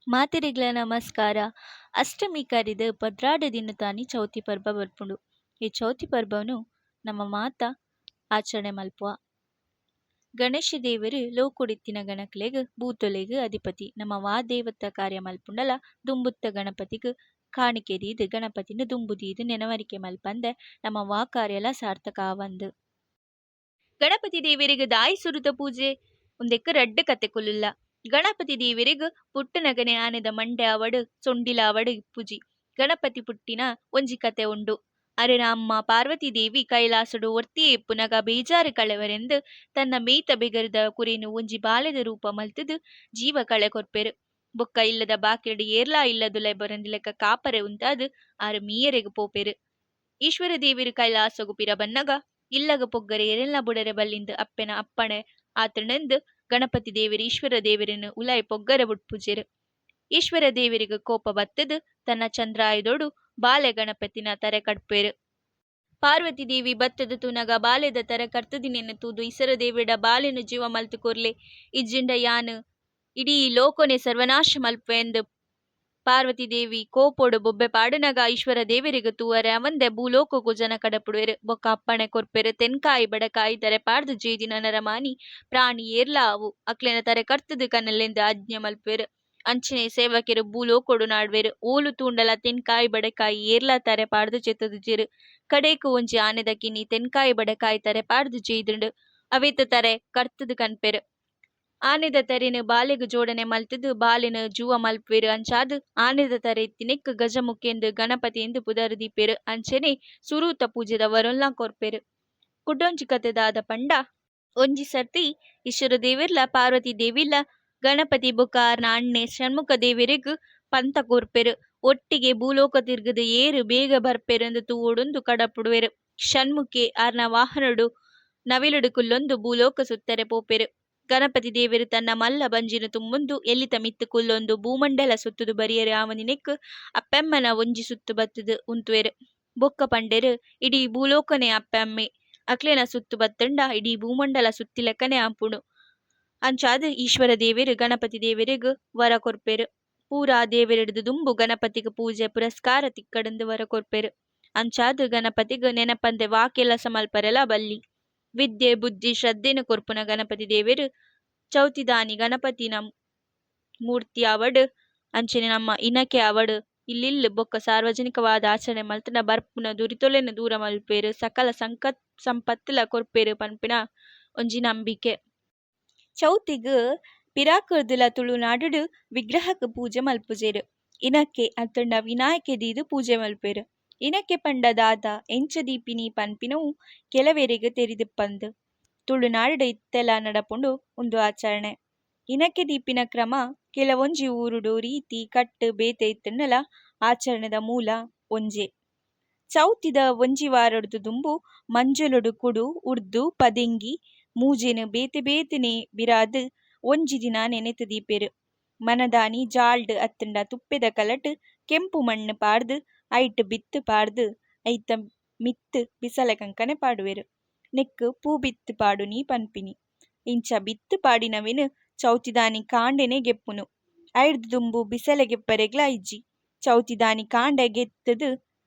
ಮಾತೆರೆಗ್ಲ ನಮಸ್ಕಾರ. ಅಷ್ಟಮಿ ಕರಿದ್ ಪದ್ರಾಡ್ ದಿನ ತಾನಿ ಚೌತಿ ಪರ್ಬ ಬರ್ಪುಂಡು. ಈ ಚೌತಿ ಪರ್ಬನು ನಮ್ಮ ಮಾತ ಆಚರಣೆ ಮಲ್ಪುವ. ಗಣೇಶ ದೇವರು ಲೋಕುಡಿತ್ತಿನ ಗಣಕ್ಲೆಗ್ ಬೂತೊಲೆಗ್ ಅಧಿಪತಿ. ನಮ್ಮ ದೇವತ ಕಾರ್ಯ ಮಲ್ಪುಂಡಲ ದುಂಬುತ್ತ ಗಣಪತಿಗ್ ಕಾಣಿಕೆ ದೀದ್ ಗಣಪತಿನ ದುಂಬುದೀದ್ ನೆನವರಿಕೆ ಮಲ್ಪಂದೆ ನಮ್ಮ ಕಾರ್ಯಲ ಸಾರ್ಥಕ ಆವಂದ್. ಗಣಪತಿ ದೇವರಿಗೆ ದಾಯಿ ಸುರುತ ಪೂಜೆ ಒಂದೆಕ್ಕ ರಡ್ಡ ಕತೆ ಕೊಲ್ಲುಲ್ಲ. ಗಣಪತಿ ದೇವರಿಗೆ ಪುಟ್ಟನಗನೆ ಆನೆದ ಮಂಡೆ ಅವಡು ಸೊಂಡಿಲ ಅವಡು ಇಪ್ಪುಜಿ. ಗಣಪತಿ ಪುಟ್ಟಿನ ಒಂಜಿ ಕತೆ ಉಂಡು. ಅರೆನ ಅಮ್ಮ ಪಾರ್ವತಿ ದೇವಿ ಕೈಲಾಸಡು ಒರ್ತಿ ಎಪ್ಪುನಗ ಬೇಜಾರು ಕಳೆವರೆಂದು ತನ್ನ ಮೇಯ್ತ ಬೆಗರದ ಕುರಿನು ಒಂಜಿ ಬಾಲೆದ ರೂಪ ಮಲ್ತದು ಜೀವ ಕಳೆ ಕೊರ್ಪೆರು. ಬೊಕ್ಕ ಇಲ್ಲದ ಬಾಕಿರಡು ಏರ್ಲಾ ಇಲ್ಲದುಲೆ ಬೊರಂದಿಲೆಕ್ಕ ಕಾಪರೆ ಉಂತಾದು ಆರು ಮೀಯರೆಗೆ ಪೋಪೆರು. ಈಶ್ವರ ದೇವಿರು ಕೈಲಾಸಗು ಪಿರ ಬನ್ನಗ ಇಲ್ಲಗ ಪೊಗ್ಗರೆ ಎರೆಲ್ಲ ಬುಡರೆ ಬಲ್ಲಿಂದು ಅಪ್ಪೆನ ಅಪ್ಪಣೆ ಆತನೆಂದು ಗಣಪತಿ ದೇವಿರು ಈಶ್ವರ ದೇವಿರನ್ನು ಉಲಾಯಿ ಪೊಗ್ಗರೆ ಬುಟ್ಪುಜೆರು. ಈಶ್ವರ ದೇವರಿಗೆ ಕೋಪ ಬತ್ತದು ತನ್ನ ಚಂದ್ರಾಯದೊಡು ಬಾಲೆ ಗಣಪತಿನ ತರೆ ಕಡ್ಪೇರು. ಪಾರ್ವತಿ ದೇವಿ ಬತ್ತದ ತೂನಗ ಬಾಲೆದ ತರ ಕರ್ತದಿನೆನ್ನು ತೂದು ಈಶ್ವರ ದೇವಿಡ ಬಾಲೆನು ಜೀವ ಮಲ್ತು ಕೊರ್ಲೆ ಇಜ್ಜಿಂಡ ಯಾನು ಇಡೀ ಲೋಕನೆ ಸರ್ವನಾಶ ಮಲ್ಪೆ ಎಂದು ಪಾರ್ವತಿ ದೇವಿ ಕೋಪೋಡು ಬೊಬ್ಬೆ ಪಾಡನಗ ಈಶ್ವರ ದೇವರಿಗೆ ತೂವರೆ ಅವಂದೆ ಭೂಲೋಕಕ್ಕೂ ಜನ ಕಡಪುಡುವೆರು. ಬೊಕ್ಕ ಅಪ್ಪಣೆ ಕೊರ್ಪೆರು ತೆನ್ಕಾಯಿ ಬಡಕಾಯಿ ತರೆ ಪಾಡ್ದು ಜೇದಿನ ನರಮಾನಿ ಪ್ರಾಣಿ ಏರ್ಲಾ ಅವು ಅಕ್ಲೆನ ತರೆ ಕರ್ತದು ಕನ್ನಲೆಂದು ಆಜ್ಞೆ ಮಲ್ಪೆರು. ಅಂಚನೆ ಸೇವಕರು ಭೂಲೋಕೊಡು ನಾಡ್ವೆರು. ಓಲು ತೂಂಡಲ ತೆನ್ಕಾಯಿ ಬಡಕಾಯಿ ಏರ್ಲಾ ತರೆ ಪಾಡ್ದು ಚೆತ್ತದು ಜೇರು. ಕಡೇಕು ಒಂಜಿ ಆನೆದ ಕಿನಿ ತೆನ್ಕಾಯಿ ಬಡಕಾಯಿ ತರೆ ಪಾಡ್ದು ಜೇದುಂಡು ಅವೇತ ತರೆ ಕರ್ತದು ಕನ್ಪೆರು. ಆನೆದ ತೆರೆನು ಬಾಲೆಗ್ ಜೋಡಣೆ ಮಲ್ತದು ಬಾಲೆನು ಜೂವ ಮಲ್ಪೆರು. ಅಂಚಾದು ಆನೆದ ತರೆ ಎತ್ತಿನೆಕ್ ಗಜಮುಖೆಂದು ಗಣಪತಿ ಎಂದು ಪುದರ್ ದೀಪೆರು. ಅಂಚನೆ ಸುರೂತ ಪೂಜೆದ ವರೊಲ್ಲ ಕೊರ್ಪೆರು. ಕುಡ್ಡೊಂಜಿ ಕತೆದಾದ ಪಂಡ ಒಂಜಿ ಸರ್ತಿ ಈಶ್ವರ ದೇವಿರ್ಲ ಪಾರ್ವತಿ ದೇವಿಲ್ಲ ಗಣಪತಿ ಬೊಕಾರ್ನ ಅಣ್ಣೆ ಷಣ್ಮುಖ ದೇವಿರಿಗ್ ಪಂತ ಕೊರ್ಪೆರು. ಒಟ್ಟಿಗೆ ಭೂಲೋಕ ತಿರ್ಗದು ಏರು ಬೇಗ ಬರ್ಪೆರು ಎಂದು ತೂವೊಡೊಂದು ಕಡಪುಡುವೆರು. ಷಣ್ಮುಖೆ ಆರ್ನ ವಾಹನಡು ನವಿಲುಡು ಕುಲ್ಲೊಂದು ಭೂಲೋಕ ಸುತ್ತರೆ ಪೋಪೆರು. ಗಣಪತಿ ದೇವರು ತನ್ನ ಮಲ್ಲ ಬಂಜಿನ ತುಂಬೊಂದು ಎಲ್ಲಿತ ಮಿತ್ತು ಕುಲ್ಲೊಂದು ಭೂಮಂಡಲ ಸುತ್ತುದು ಬರಿಯರು ಆವನಿನೆಕ್ ಅಪ್ಪೆಮ್ಮನ ಒಂಜಿ ಸುತ್ತು ಬತ್ತದು ಉಂತುವೆರು. ಬೊಕ್ಕ ಪಂಡೆರು ಇಡೀ ಭೂಲೋಕನೆ ಅಪ್ಪೆಮ್ಮೆ ಅಕ್ಲೆನ ಸುತ್ತು ಬತ್ತಂಡ ಇಡೀ ಭೂಮಂಡಲ ಸುತ್ತಿಲೆಕ್ಕನೆ ಆಪುಣು. ಅಂಚಾದು ಈಶ್ವರ ದೇವರು ಗಣಪತಿ ದೇವರಿಗ್ ವರ ಕೊರ್ಪೆರು. ಪೂರಾ ದೇವರಿಡ್ದು ದುಂಬು ಗಣಪತಿಗ ಪೂಜೆ ಪುರಸ್ಕಾರ ತಿಕ್ಕಡಂದು ವರ ಕೊರ್ಪೆರು. ಅಂಚಾದು ಗಣಪತಿಗ್ ನೆನಪಂದೆ ವಾ ಕೆಲಸ ಮಲ್ಪರೆಲ ಬಲ್ಲಿ. ವಿದ್ಯೆ ಬುದ್ಧಿ ಶ್ರದ್ಧೆನು ಕೊರ್ಪುನ ಗಣಪತಿ ದೇವರು ಚೌತಿದಾನಿ ಗಣಪತಿನ ಮೂರ್ತಿ ಅವಡು ಅಂಚನೆ ನಮ್ಮ ಇನಕೆ ಅವಡು ಇಲ್ಲಿಲ್ಲು ಬೊಕ್ಕ ಸಾರ್ವಜನಿಕವಾದ ಆಚರಣೆ ಮಲ್ತನ ಬರ್ಪುನ ದುರಿತೊಲೆನ ದೂರ ಮಲ್ಪೇರು. ಸಕಲ ಸಂಪತ್ತುಲ ಕೊರ್ಪೇರು ಪನ್ಪಿನ ಒಂಜಿ ನಂಬಿಕೆ. ಚೌತಿಗ್ ಪಿರಾಕುರ್ದುಲ ತುಳುನಾಡುಡು ವಿಗ್ರಹಕ್ಕೆ ಪೂಜೆ ಮಲ್ಪುಜೆರು. ಇನಕ್ಕೆ ಅತ್ತಂಡ ವಿನಾಯಕೆ ದೀದು ಪೂಜೆ ಮಲ್ಪೇರು. ಇನಕ್ಕೆ ಪಂಡ ದಾದ ಎಂಚ ದೀಪಿನಿ ಪನ್ಪಿನವು ಕೆಲವೆರಿಗೆ ತೆರಿದಿಪ್ಪಂದು ತುಳುನಾಡು ಇತ್ತೆಲ ನಡಪುಂಡು ಒಂದು ಆಚರಣೆ. ಇನಕ್ಕೆ ದೀಪಿನ ಕ್ರಮ ಕೆಲವೊಂಜಿ ಊರುಡು ರೀತಿ ಕಟ್ಟು ಬೇತೆ ಇತ್ತನ್ನಲ ಆಚರಣೆದ ಮೂಲ ಒಂಜೆ. ಚೌತಿದ ಒಂಜಿ ವಾರಡ್ದು ದುಂಬು ಮಂಜಲೊಡು ಕುಡು ಉರ್ದು ಪದೆಂಗಿ ಮೂಜೆನು ಬೇತೆ ಬೇತೆನೆ ಬಿರಾದು ಒಂಜಿ ದಿನ ನೆನೆತು ದೀಪೆರು. ಮನದಾನಿ ಜಾಲ್ಡ್ ಅತ್ತಂಡ ತುಪ್ಪೆದ ಕಲಟ್ ಕೆಂಪು ಮಣ್ಣು ಪಾಡ್ದು ಐಟ್ ಬಿತ್ತು ಪಾಡ್ದು ಐತ ಮಿತ್ತು ಬಿಸಲೆ ಕಂಕನೆ ಪಾಡುವೆರು. ನೆಕ್ ಪೂ ಬಿತ್ತು ಪಾಡು ನೀ ಪನ್ಪಿನಿ. ಇಂಚ ಬಿತ್ತು ಪಾಡಿನವೆನು ಚೌತಿದಾನಿ ಕಾಂಡೆನೆ ಗೆಪ್ಪುನು. ಐಡ್ದು ದುಂಬು ಬಿಸಲೆ ಗೆಪ್ಪರೆಗ್ಲ ಇಜ್ಜಿ ಚೌತಿದಾನಿ ಕಾಂಡೆ ಗೆತ್ತದು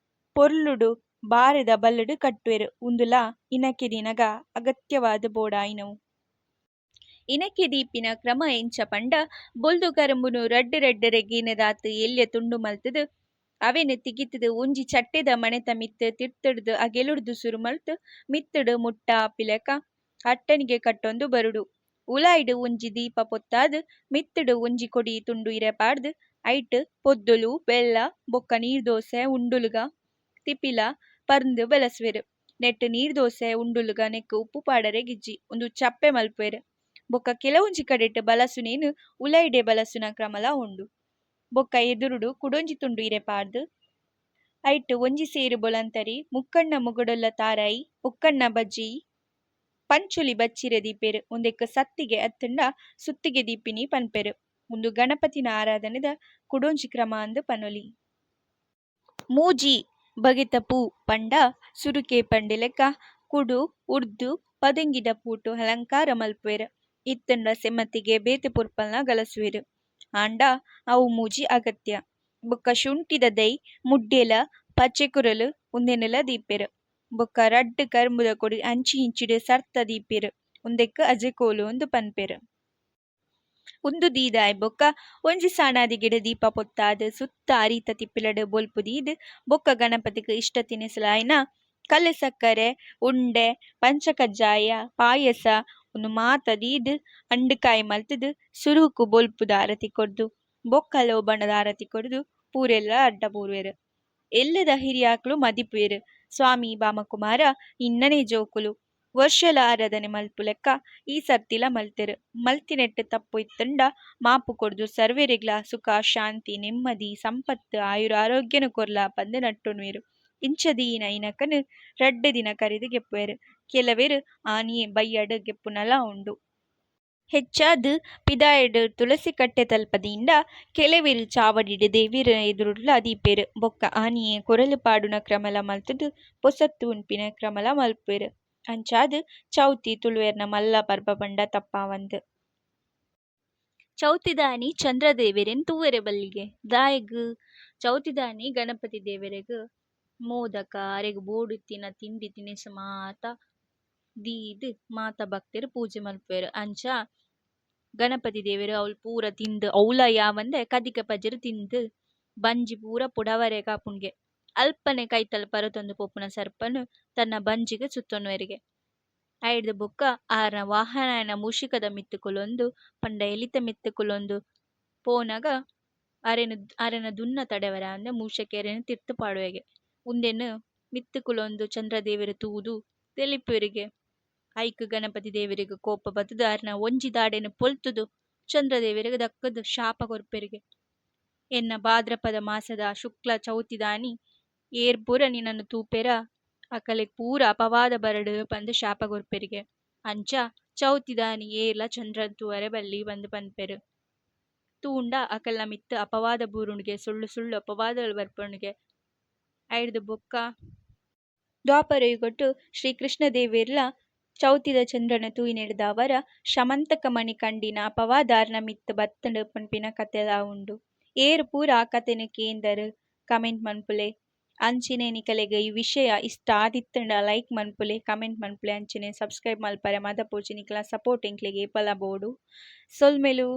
ಪೊರ್ಲುಡು ಬಾರೆದ ಬಲ್ಲಡು ಕಟ್ಟುವೆರು. ಉಂದುಲ ಇನಕೆ ದಿನಗ ಅಗತ್ಯವಾದ ಬೋಡಾಯಿನವು. ಇನಕೆ ದೀಪಿನ ಕ್ರಮ ಎಂಚ ಪಂಡ ಬೊಲ್ದು ಕರಂಬುನು ರಡ್ಡು ರೆಡ್ಡರೆಗೇನೆದಾತು ಎಲ್ಯ ತುಂಡು ಮಲ್ತದು ಅವೆನು ತಿಗಿತದು ಒಂಜಿ ಚಟ್ಟೆದ ಮಣೆತ ಮಿತ್ತು ತಿರ್ತಡ್ದು ಅಗೆಲುಡ್ದು ಸುರು ಮಲ್ತು ಮಿತ್ತಡು ಮುಟ್ಟ ಆಪಿಲೆಕ ಅಟ್ಟನಿಗೆ ಕಟ್ಟೊಂದು ಬರುಡು. ಉಲಾಯ್ಡು ಒಂಜಿ ದೀಪ ಪೊತ್ತಾದು ಮಿತ್ತಡು ಒಂಜಿ ಕೊಡಿ ತುಂಡು ಇರೆ ಪಾಡ್ದು ಐಟ್ ಪೊದ್ದೊಲು ಬೆಲ್ಲ ಬೊಕ್ಕ ನೀರ್ದೋಸೆ ಉಂಡುಲುಗ ತಿಪಿಲ ಪರ್ಂದು ಬೆಲಸುವೆರು. ನೆಟ್ಟು ನೀರ್ದೋಸೆ ಉಂಡುಲುಗ ನೆಕ್ ಉಪ್ಪು ಪಾಡರೆ ಗಿಜ್ಜಿ ಒಂದು ಚಪ್ಪೆ ಮಲ್ಪುವೆರು. ಬೊಕ್ಕ ಕೆಲವೊಂಜಿ ಕಡೆಟ್ ಬಲಸುನೇನು ಉಲೈಡೆ ಬಲಸುನ ಕ್ರಮಲ ಉಂಡು. ಬೊಕ್ಕ ಎದುರುಡು ಕುಡೊಂಜಿ ತುಂಡು ಇರೆ ಪಾಡ್ದು ಐಟ್ ಒಂಜಿ ಸೇರು ಬೊಲಂತರಿ ಮುಕ್ಕಣ್ಣ ಮುಗಡೊಲ್ಲ ತಾರಾಯಿ ಒಕ್ಕಣ್ಣ ಬಜ್ಜಿ ಪಂಚುಲಿ ಬಚ್ಚಿರೆ ದೀಪೆರು. ಒಂದೆಕ್ಕ ಸತ್ತಿಗೆ ಅತ್ತಂಡ ಸುತ್ತಿಗೆ ದೀಪಿನಿ ಪನ್ಪೆರು. ಒಂದು ಗಣಪತಿನ ಆರಾಧನೆದ ಕುಡೊಂಜಿ ಕ್ರಮ ಅಂದು ಪನೊಲಿ. ಮೂಜಿ ಬಗೆತ ಪೂ ಪಂಡ ಸುರುಕೆ ಪಂಡೆಲೆಕ್ಕ ಕುಡು ಉರ್ದು ಪದಂಗಿದ ಪೂಟು ಅಲಂಕಾರ ಮಲ್ಪುವೆರು. ಇತ್ತಂಡ ಸೆಮ್ಮತಿಗೆ ಬೇತೆ ಪುರ್ಪಲ್ನ ಗಲಸುವೆರು. ಆಂಡ ಅವು ಮೂಜಿ ಅಗತ್ಯ. ಬೊಕ್ಕ ಶುಂಠಿದ ದೈ ಮುಡ್ಡೆಲ ಪಚ್ಚೆ ಕುರಲು ಉಂದೆನೆಲ ದೀಪೆರ್. ಬೊಕ್ಕ ರಡ್ಡ್ ಕರ್ಮುದ ಕೊಡಿ ಅಂಚಿ ಇಂಚಿಡ್ ಸರ್ತ ದೀಪೆರ್. ಉಂದೆಕ್ ಅಜೆ ಕೋಲು ಉಂದು ಪನ್ಪೆರ್. ಉಂದು ದೀದಾಯ್ ಬೊಕ್ಕ ಒಂಜಿ ಸಾಣಾದಿ ಗಿಡ ದೀಪ ಪೊತ್ತಾದ್ ಸುತ್ತ ಅರಿತ ತಿಪ್ಪಿಲಡ್ ಬೊಲ್ಪು ದೀದ್ ಬೊಕ್ಕ ಗಣಪತಿಗ್ ಇಷ್ಟ ತಿನಿಸಲಾಯ್ನ ಕಲ್ಲೆ ಸಕ್ಕರೆ ಉಂಡೆ ಪಂಚಕಜ್ಜಾಯ ಪಾಯಸ ಉಂದು ಮಾತ ದೀದ್ ಅಂಡುಕಾಯಿ ಮಲ್ತದ್ ಸುರುಕು ಬೊಲ್ಪುದ ಆರತಿ ಕೊರ್ದು ಬೊಕ್ಕ ಲೋಬಣ್ಣದ ಆರತಿ ಕೊರ್ದು ಪೂರೆಲ್ಲ ಅಡ್ಡ ಪೂರ್ವೆರ್. ಎಲ್ಲದ ಹಿರಿಯಾಕ್ಲು ಮದಿಪುವೆರ್. ಸ್ವಾಮಿ ಬಾಮಕುಮಾರ ಇನ್ನನೆ ಜೋಕುಲು ವರ್ಷಲ ಆರಾಧನೆ ಮಲ್ಪು ಲೆಕ್ಕ ಈ ಸರ್ತಿಲ ಮಲ್ತೆರ್. ಮಲ್ತಿನೆಟ್ಟು ತಪ್ಪು ಇತ್ತಂಡ ಮಾಪು ಕೊರ್ದು ಸರ್ವೆರಿಗ್ಲ ಸುಖ ಶಾಂತಿ ನೆಮ್ಮದಿ ಸಂಪತ್ತು ಆಯುರಾರೋಗ್ಯನು ಕೊರ್ಲ ಪಂದ್ ನಟ್ಟುಣ್ವೇರು. ಇಂಚದೀನ ಇನಕನ್ ರಡ್ಡ್ ದಿನ ಕರೆದು ಗೆಪ್ಪುವೆರ್. ಕೆಲವೆರ್ ಆನಿಯೆ ಬಯ್ಯಡ್ ಗೆಪ್ಪುನಲ ಉಂಡು. ಹೆಚ್ಚಾದ್ ಪಿದಾಯಡ್ ತುಳಸಿ ಕಟ್ಟೆ ತಲ್ಪದಿಂಡ ಕೆಲವೆರು ಚಾವಡಿಡ್ ದೇವಿರ ಎದುರುಡ್ಲ ದೀಪೆರ್. ಬೊಕ್ಕ ಆನಿಯೆ ಕೊರಲು ಪಾಡುನ ಕ್ರಮಲ ಮಲ್ತುದು ಪೊಸತ್ತು ಉನ್ಪಿನ ಕ್ರಮಲ ಮಲ್ಪುವೆರ್. ಅಂಚಾದ್ ಚೌತಿ ತುಳುವೆರ್ನ ಮಲ್ಲ ಪರ್ಬ ಪಂಡ ತಪ್ಪಾವಂದ್. ಚೌತಿದಾನಿ ಚಂದ್ರ ದೇವೆರೆನ್ ತೂವೆರೆ ಬಲ್ಲಿಗೆ ದಾಯಗ್ ಚೌತಿದಾನಿ ಗಣಪತಿ ದೇವೆರೆಗ್ ಮೋದಕ ಅರೆಗ್ ಬೋಡುತ್ತಿನ ತಿಂಡಿ ತಿನಿಸು ಮಾತ ದೀದ್ ಮಾತ ಭಕ್ತೆರ್ ಪೂಜೆ ಮಲ್ಪುವೆರ್. ಅಂಚ ಗಣಪತಿ ದೇವೆರ್ ಅವ್ಲು ಪೂರ ತಿಂದ್ ಅವ್ಲ ಯಾವಂದೆ ಕದಿಕ ಪಜರ್ ತಿಂದ್ ಬಂಜಿ ಪೂರ ಪುಡವರೆಗ್ ಆಪುಂಡ್ಗೆ ಅಲ್ಪನೆ ಕೈತಲ್ ಪರತೊಂದು ಪೋಪುನ ಸರ್ಪನ್ ತನ್ನ ಬಂಜಿಗ್ ಸುತ್ತೊನ್ವೆರಿಗೆ. ಐಡ್ದ್ ಬೊಕ್ಕ ಆರ್ನ ವಾಹನನ ಮೂಷಿಕದ ಮಿತ್ತುಕುಲೊಂದು ಪಂಡ ಎಲಿತ ಮಿತ್ತುಕುಲೊಂದು ಪೋನಗ ಅರೆನ ದುನ್ನ ತಡೆವರ ಅಂದೆ ಮೂಷಕೆರೆನ್ ತಿರ್ತ್ ಪಾಡುವೆಗೆ. ಉಂದೆನ್ ಮಿತ್ತುಕುಲೊಂದು ಚಂದ್ರದೇವೆರ್ ತೂದು ತೆಲಿಪುವೆರಿಗೆ. ಐಕ್ ಗಣಪತಿ ದೇವೆರಿಗ್ ಕೋಪ ಬತ್ತುದು ಅರ್ನ ಒಂಜಿ ದಾಡೆನ್ ಪೊಲ್ತುದು ಚಂದ್ರದೇವೆರಿಗ್ ದಕ್ಕದ್ ಶಾಪ ಕೊರ್ಪೆರಿಗೆ. ಎನ್ನ ಭಾದ್ರಪದ ಮಾಸದ ಶುಕ್ಲ ಚೌತಿದಾನಿ ಏರ್ ಪೂರ ನಿನನ್ನು ತೂಪೆರ ಅಕಲೆಗ್ ಪೂರ ಅಪವಾದ ಬರಡ್ ಪಂದ್ ಶಾಪ ಕೊರ್ಪೆರಿಗೆ. ಅಂಚ ಚೌತಿದಾನಿ ಏರ್ಲ ಚಂದ್ರನ್ ತೂವರೆ ಬಲ್ಲಿ ಪಂದ್ ಪನ್ಪೆರ್. ತೂಂಡ ಅಕಲ್ನ ಮಿತ್ತ್ ಅಪವಾದ ಬೂರುಂಡ್ಗೆ ಸುಳ್ಳು ಸುಳ್ಳು ಅಪವಾದಲ್ ಬರ್ಪುಂಡ್ಗೆ. ಐಡ್ದ್ ಬೊಕ್ಕ ದ್ವಾಪರ ಯುಗಟ್ ಶ್ರೀಕೃಷ್ಣ ದೇವೆರ್ಲ ಚೌತಿದ ಚಂದ್ರನ ತೂಯಿನೆಡ್ದ ಅವರ ಶಮಂತಕ ಮಣಿ ಕಂಡಿನ ಅಪವಾದಾರ್ನ ಮಿತ್ತ್ ಬತ್ತಂಡ್ ಪನ್ಪಿನ ಕತೆಲ ಉಂಡು. ಏರ್ ಪೂರ ಆ ಕತೆನ್ ಕೇಂದರ್ ಕಮೆಂಟ್ ಮನ್ಪುಲೆ. ಅಂಚಿನೆ ನಿಕಲೆಗ್ ಈ ವಿಷಯ ಇಷ್ಟ ಆದಿತ್ತಂಡ ಲೈಕ್ ಮನ್ಪುಲೆ ಕಮೆಂಟ್ ಮನ್ಪುಲೆ ಅಂಚಿನೆ ಸಬ್ಸ್ಕ್ರೈಬ್ ಮಲ್ಪರೆ ಮಾತ ಪೋಚಿ ನಿಕಲ್ನ ಸಪೋರ್ಟ್ ಎಂಕ್ಲೆಗ್ ಏಪಲ ಬೋಡು. ಸೊಲ್ಮೆಲು.